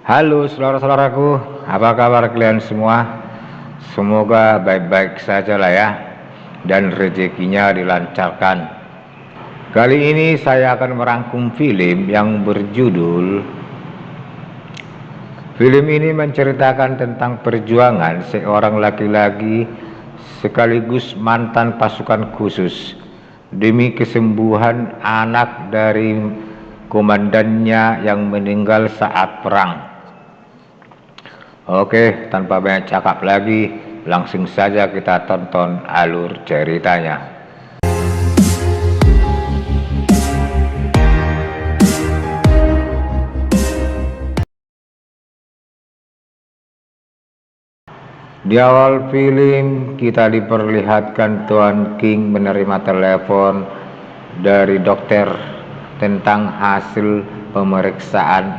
Halo saudara-saudaraku, apa kabar kalian semua? Semoga baik-baik saja lah ya, dan rezekinya dilancarkan. Kali ini saya akan merangkum film yang berjudul. Film ini menceritakan tentang perjuangan seorang laki-laki sekaligus mantan pasukan khusus demi kesembuhan anak dari komandannya yang meninggal saat perang. Oke, tanpa banyak cakap lagi, langsung saja kita tonton alur ceritanya. Di awal film kita diperlihatkan Tuan King menerima telepon dari dokter tentang hasil pemeriksaan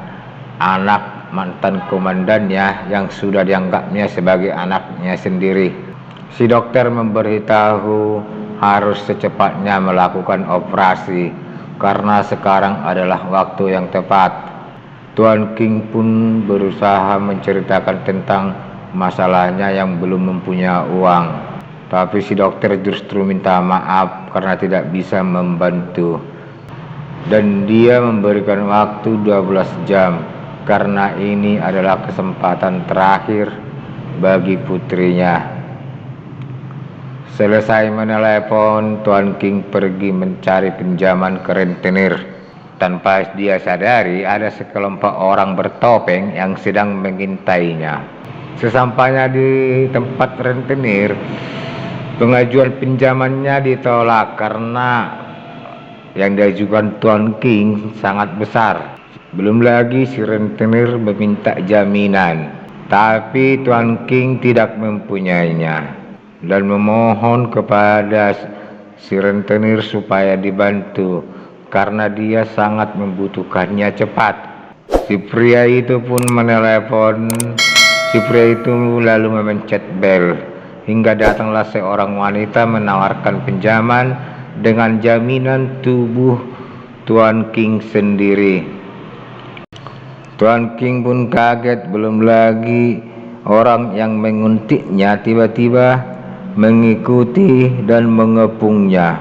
anak mantan komandannya yang sudah dianggapnya sebagai anaknya sendiri. Si dokter memberitahu harus secepatnya melakukan operasi karena sekarang adalah waktu yang tepat. Tuan King pun berusaha menceritakan tentang masalahnya yang belum mempunyai uang, tapi si dokter justru minta maaf karena tidak bisa membantu, dan dia memberikan waktu 12 jam karena ini adalah kesempatan terakhir bagi putrinya. Selesai menelepon, Tuan King pergi mencari pinjaman ke rentenir. Tanpa dia sadari, ada sekelompok orang bertopeng yang sedang mengintainya. Sesampainya di tempat rentenir, pengajuan pinjamannya ditolak karena yang diajukan Tuan King sangat besar. Belum lagi si rentenir meminta jaminan, tapi Tuan King tidak mempunyainya dan memohon kepada si rentenir supaya dibantu karena dia sangat membutuhkannya cepat. Si pria itu pun menelepon. Si pria itu lalu memencet bel hingga datanglah seorang wanita menawarkan pinjaman dengan jaminan tubuh Tuan King sendiri. Tuan King pun kaget, belum lagi orang yang menguntiknya tiba-tiba mengikuti dan mengepungnya.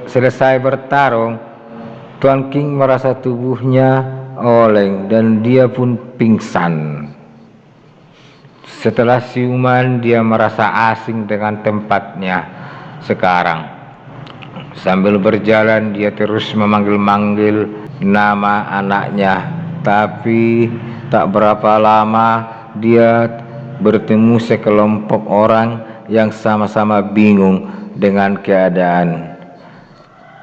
Selesai bertarung, Tuan King merasa tubuhnya oleng dan dia pun pingsan. Setelah siuman, dia merasa asing dengan tempatnya sekarang. Sambil berjalan, dia terus memanggil-manggil nama anaknya, tapi tak berapa lama dia bertemu sekelompok orang yang sama-sama bingung dengan keadaan.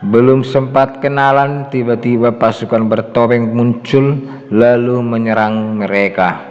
Belum sempat kenalan, tiba-tiba pasukan bertopeng muncul lalu menyerang mereka.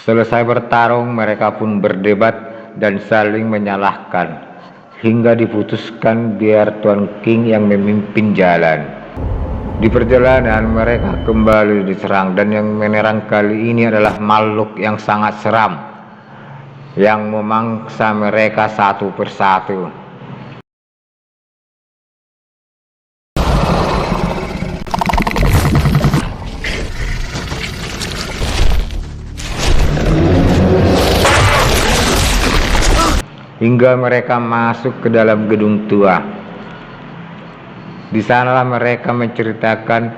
Selesai bertarung, mereka pun berdebat dan saling menyalahkan hingga diputuskan biar Tuan King yang memimpin jalan. Di perjalanan mereka kembali diserang, dan yang menyerang kali ini adalah makhluk yang sangat seram yang memangsa mereka satu persatu. Hingga mereka masuk ke dalam gedung tua. Di sanalah mereka menceritakan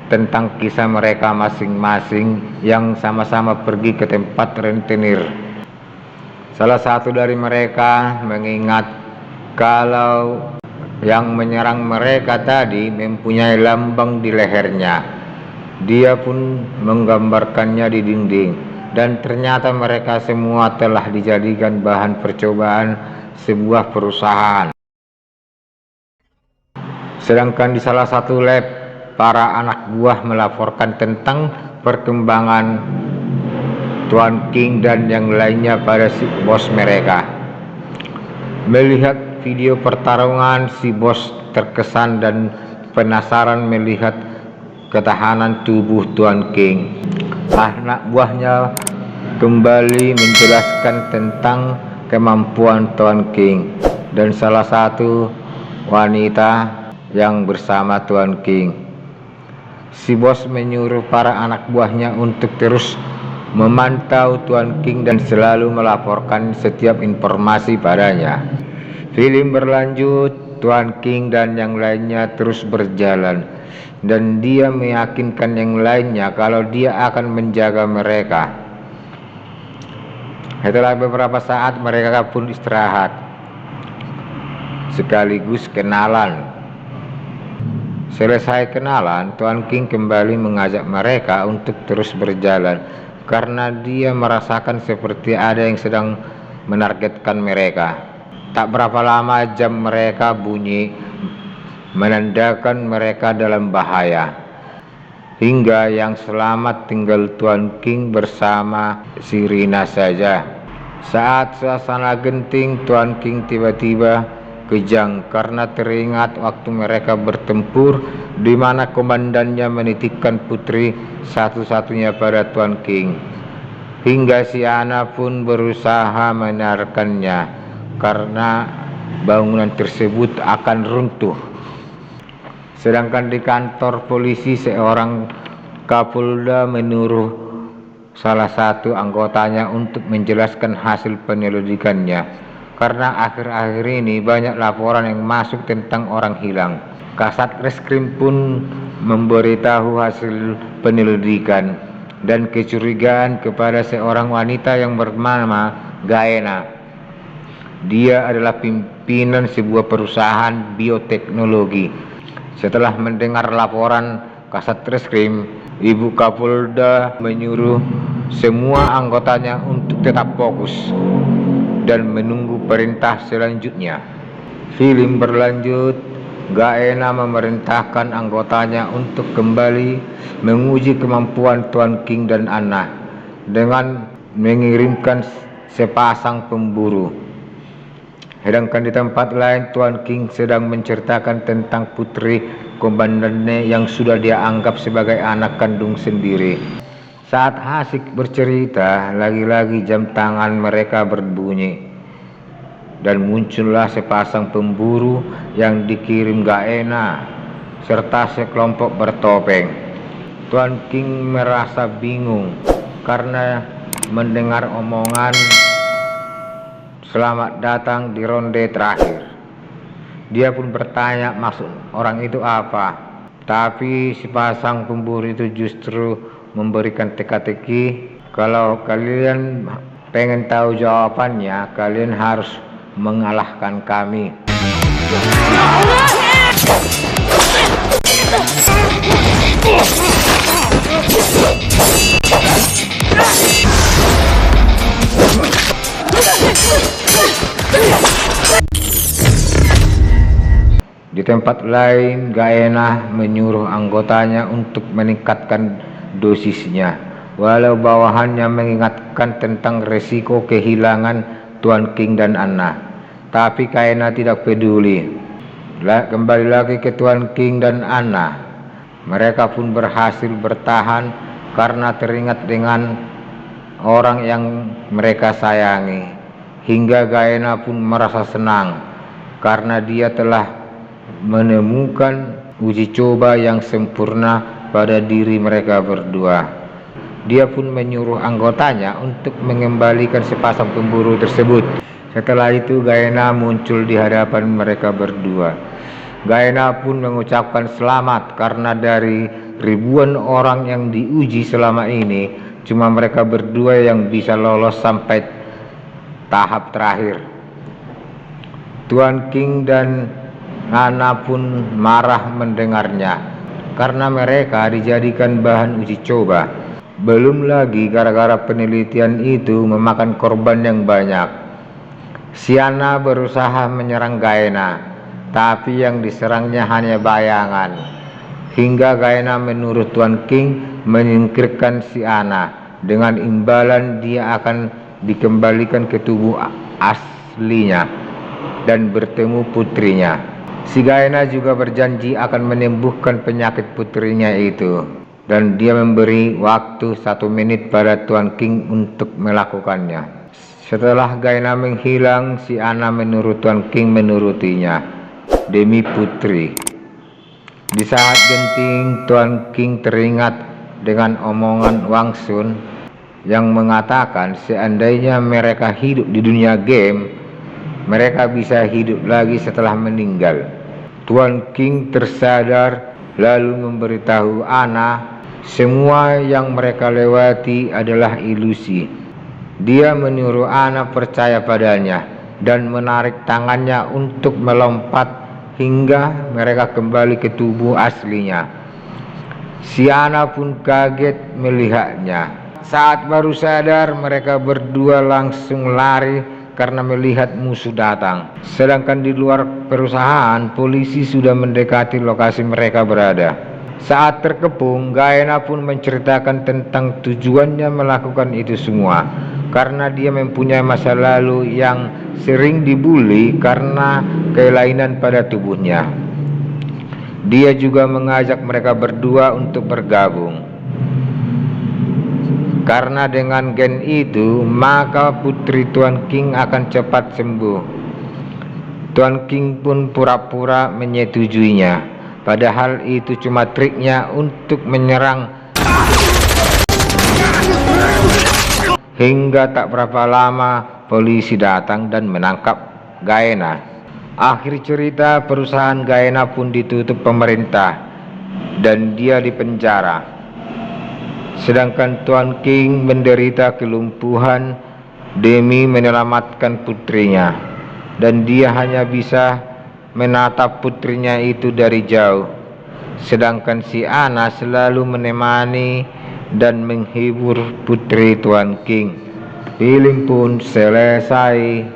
tentang kisah mereka masing-masing yang sama-sama pergi ke tempat rentenir. Salah satu dari mereka mengingat kalau yang menyerang mereka tadi mempunyai lambang di lehernya. Dia pun menggambarkannya di dinding, dan ternyata mereka semua telah dijadikan bahan percobaan sebuah perusahaan. Sedangkan di salah satu lab, para anak buah melaporkan tentang perkembangan Tuan King dan yang lainnya pada si bos mereka. Melihat video pertarungan, si bos terkesan dan penasaran melihat ketahanan tubuh Tuan King. Anak buahnya kembali menjelaskan tentang kemampuan Tuan King dan salah satu wanita yang bersama Tuan King. Si bos menyuruh para anak buahnya untuk terus memantau Tuan King dan selalu melaporkan setiap informasi padanya. Film berlanjut, Tuan King dan yang lainnya terus berjalan dan dia meyakinkan yang lainnya kalau dia akan menjaga mereka. Setelah beberapa saat mereka pun istirahat sekaligus kenalan. Selesai kenalan, Tuan King kembali mengajak mereka untuk terus berjalan karena dia merasakan seperti ada yang sedang menargetkan mereka. Tak berapa lama jam mereka bunyi menandakan mereka dalam bahaya. Hingga yang selamat tinggal Tuan King bersama si Rina saja. Saat suasana genting, Tuan King tiba-tiba kejang karena teringat waktu mereka bertempur di mana komandannya menitipkan putri satu-satunya pada Tuan King. Hingga si Ana pun berusaha menarikannya karena bangunan tersebut akan runtuh. Sedangkan di kantor polisi seorang Kapolda menyuruh salah satu anggotanya untuk menjelaskan hasil penyelidikannya. Karena akhir-akhir ini banyak laporan yang masuk tentang orang hilang. Kasat Reskrim pun memberitahu hasil penyelidikan dan kecurigaan kepada seorang wanita yang bernama Gaena. Dia adalah pimpinan sebuah perusahaan bioteknologi. Setelah mendengar laporan Kasat Reskrim, Ibu Kapolda menyuruh semua anggotanya untuk tetap fokus dan menunggu perintah selanjutnya. Film berlanjut, Gaena memerintahkan anggotanya untuk kembali menguji kemampuan Tuan King dan Anna dengan mengirimkan sepasang pemburu. Sedangkan di tempat lain, Tuan King sedang menceritakan tentang putri komandannya yang sudah dia anggap sebagai anak kandung sendiri. Saat asik bercerita, lagi-lagi jam tangan mereka berbunyi dan muncullah sepasang pemburu yang dikirim Gaena serta sekelompok bertopeng. Tuan King merasa bingung karena mendengar omongan selamat datang di ronde terakhir. Dia pun bertanya maksud orang itu apa, tapi sepasang pemburu itu justru memberikan teka-teki, kalau kalian pengen tahu jawabannya, kalian harus mengalahkan kami. Di tempat lain, Gaena menyuruh anggotanya untuk meningkatkan dosisnya, walau bawahannya mengingatkan tentang resiko kehilangan Tuan King dan Anna. Tapi Gaena tidak peduli. Kembali lagi ke Tuan King dan Anna. Mereka pun berhasil bertahan karena teringat dengan orang yang mereka sayangi. Hingga Gaena pun merasa senang karena dia telah menemukan uji coba yang sempurna pada diri mereka berdua. Dia pun menyuruh anggotanya untuk mengembalikan sepasang pemburu tersebut. Setelah itu Gaena muncul di hadapan mereka berdua. Gaena pun mengucapkan selamat karena dari ribuan orang yang diuji selama ini, cuma mereka berdua yang bisa lolos sampai tahap terakhir. Tuan King dan Anna pun marah mendengarnya karena mereka dijadikan bahan uji coba. Belum lagi gara-gara penelitian itu memakan korban yang banyak. Si Anna berusaha menyerang Gaena, tapi yang diserangnya hanya bayangan. Hingga Gaena menurut Tuan King menyingkirkan si Anna Dengan imbalan dia akan dikembalikan ke tubuh aslinya dan bertemu putrinya. Si Gaena juga berjanji akan menyembuhkan penyakit putrinya itu, dan dia memberi waktu 1 menit pada Tuan King untuk melakukannya. Setelah Gaena menghilang, si Anna menurut Tuan King menurutinya demi putri. Di saat genting, Tuan King teringat dengan omongan Wang Sun yang mengatakan seandainya mereka hidup di dunia game, mereka bisa hidup lagi setelah meninggal. Tuan King tersadar lalu memberitahu Anna semua yang mereka lewati adalah ilusi. Dia menyuruh Anna percaya padanya dan menarik tangannya untuk melompat hingga mereka kembali ke tubuh aslinya. Si Anna pun kaget melihatnya. Saat baru sadar, mereka berdua langsung lari karena melihat musuh datang. Sedangkan di luar perusahaan, polisi sudah mendekati lokasi mereka berada. Saat terkepung, Gaena pun menceritakan tentang tujuannya melakukan itu semua, karena dia mempunyai masa lalu yang sering dibully karena kelainan pada tubuhnya. Dia juga mengajak mereka berdua untuk bergabung. Karena dengan gen itu, maka putri Tuan King akan cepat sembuh. Tuan King pun pura-pura menyetujuinya, padahal itu cuma triknya untuk menyerang. Hingga tak berapa lama, polisi datang dan menangkap Gaena. Akhir cerita, perusahaan Gaena pun ditutup pemerintah dan dia dipenjara. Sedangkan Tuan King menderita kelumpuhan demi menyelamatkan putrinya, dan dia hanya bisa menatap putrinya itu dari jauh. Sedangkan si Anna selalu menemani dan menghibur putri Tuan King. Film pun selesai.